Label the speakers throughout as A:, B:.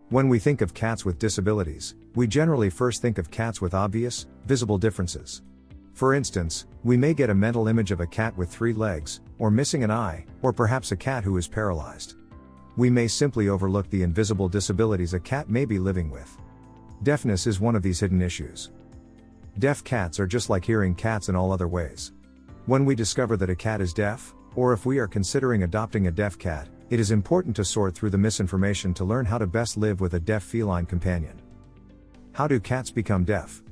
A: When we think of cats with disabilities, we generally first think of cats with obvious, visible differences. For instance, we may get a mental image of a cat with 3 legs, or missing an eye, or perhaps a cat who is paralyzed. We may simply overlook the invisible disabilities a cat may be living with. Deafness is one of these hidden issues. Deaf cats are just like hearing cats in all other ways. When we discover that a cat is deaf, or if we are considering adopting a deaf cat, it is important to sort through the misinformation to learn how to best live with a deaf feline companion. How do cats become deaf?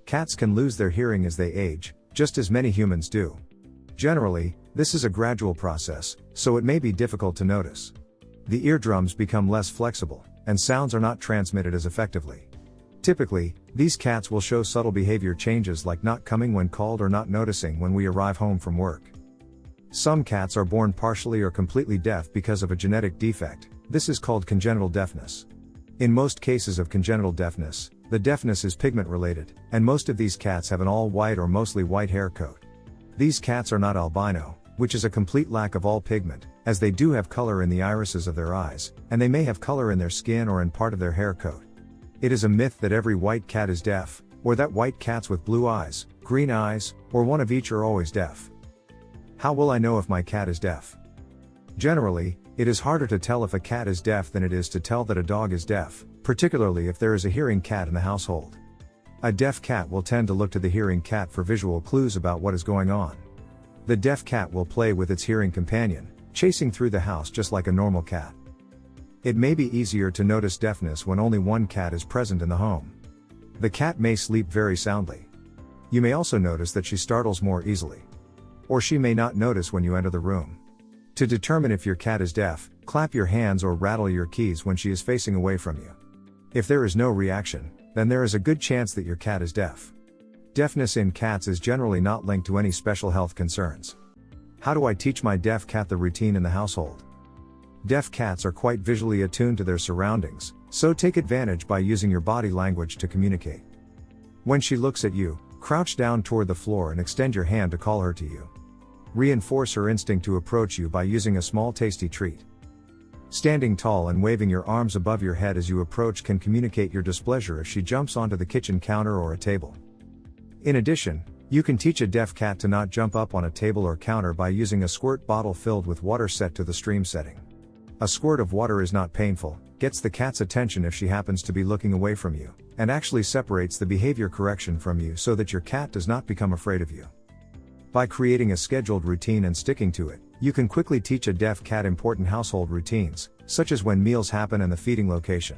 A: Cats can lose their hearing as they age, just as many humans do. Generally, this is a gradual process, so it may be difficult to notice. The eardrums become less flexible, and sounds are not transmitted as effectively. Typically, these cats will show subtle behavior changes like not coming when called or not noticing when we arrive home from work. Some cats are born partially or completely deaf because of a genetic defect. This is called congenital deafness. In most cases of congenital deafness, the deafness is pigment-related, and most of these cats have an all-white or mostly white hair coat. These cats are not albino, which is a complete lack of all pigment, as they do have color in the irises of their eyes, and they may have color in their skin or in part of their hair coat. It is a myth that every white cat is deaf, or that white cats with blue eyes, green eyes, or one of each are always deaf. How will I know if my cat is deaf? Generally, it is harder to tell if a cat is deaf than it is to tell that a dog is deaf, particularly if there is a hearing cat in the household. A deaf cat will tend to look to the hearing cat for visual clues about what is going on. The deaf cat will play with its hearing companion, chasing through the house just like a normal cat. It may be easier to notice deafness when only one cat is present in the home. The cat may sleep very soundly. You may also notice that she startles more easily. Or she may not notice when you enter the room. To determine if your cat is deaf, clap your hands or rattle your keys when she is facing away from you. If there is no reaction, then there is a good chance that your cat is deaf. Deafness in cats is generally not linked to any special health concerns. How do I teach my deaf cat the routine in the household? Deaf cats are quite visually attuned to their surroundings, so take advantage by using your body language to communicate. When she looks at you, crouch down toward the floor and extend your hand to call her to you. Reinforce her instinct to approach you by using a small tasty treat. Standing tall and waving your arms above your head as you approach can communicate your displeasure if she jumps onto the kitchen counter or a table. In addition, you can teach a deaf cat to not jump up on a table or counter by using a squirt bottle filled with water set to the stream setting. A squirt of water is not painful, gets the cat's attention if she happens to be looking away from you, and actually separates the behavior correction from you so that your cat does not become afraid of you. By creating a scheduled routine and sticking to it, you can quickly teach a deaf cat important household routines, such as when meals happen and the feeding location.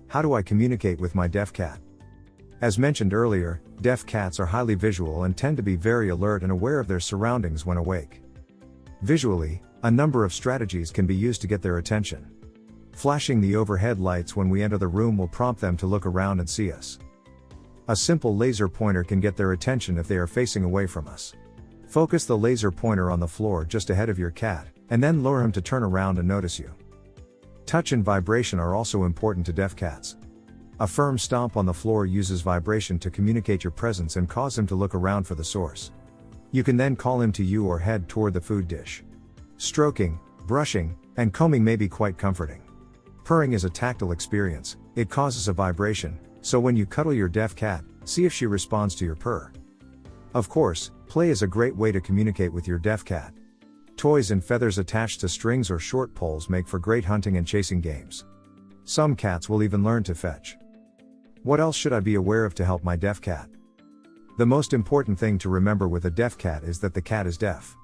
A: How do I communicate with my deaf cat? As mentioned earlier, deaf cats are highly visual and tend to be very alert and aware of their surroundings when awake. Visually, a number of strategies can be used to get their attention. Flashing the overhead lights when we enter the room will prompt them to look around and see us. A simple laser pointer can get their attention if they are facing away from us. Focus the laser pointer on the floor just ahead of your cat, and then lure him to turn around and notice you. Touch and vibration are also important to deaf cats. A firm stomp on the floor uses vibration to communicate your presence and cause him to look around for the source. You can then call him to you or head toward the food dish. Stroking, brushing, and combing may be quite comforting. Purring is a tactile experience, it causes a vibration, so when you cuddle your deaf cat, see if she responds to your purr. Of course, play is a great way to communicate with your deaf cat. Toys and feathers attached to strings or short poles make for great hunting and chasing games. Some cats will even learn to fetch. What else should I be aware of to help my deaf cat? The most important thing to remember with a deaf cat is that the cat is deaf.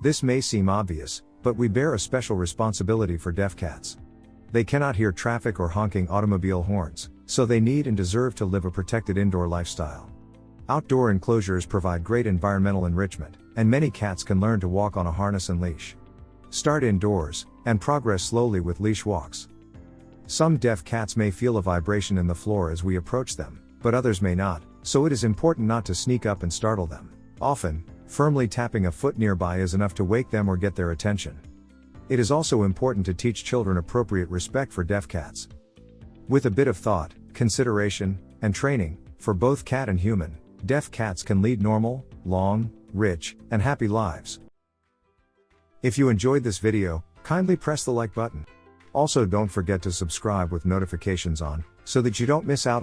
A: This may seem obvious, but we bear a special responsibility for deaf cats. They cannot hear traffic or honking automobile horns, so they need and deserve to live a protected indoor lifestyle. Outdoor enclosures provide great environmental enrichment, and many cats can learn to walk on a harness and leash. Start indoors, and progress slowly with leash walks. Some deaf cats may feel a vibration in the floor as we approach them, but others may not, so it is important not to sneak up and startle them. Often, firmly tapping a foot nearby is enough to wake them or get their attention. It is also important to teach children appropriate respect for deaf cats. With a bit of thought, consideration, and training, for both cat and human, deaf cats can lead normal, long, rich, and happy lives. If you enjoyed this video, kindly press the like button. Also, don't forget to subscribe with notifications on, so that you don't miss out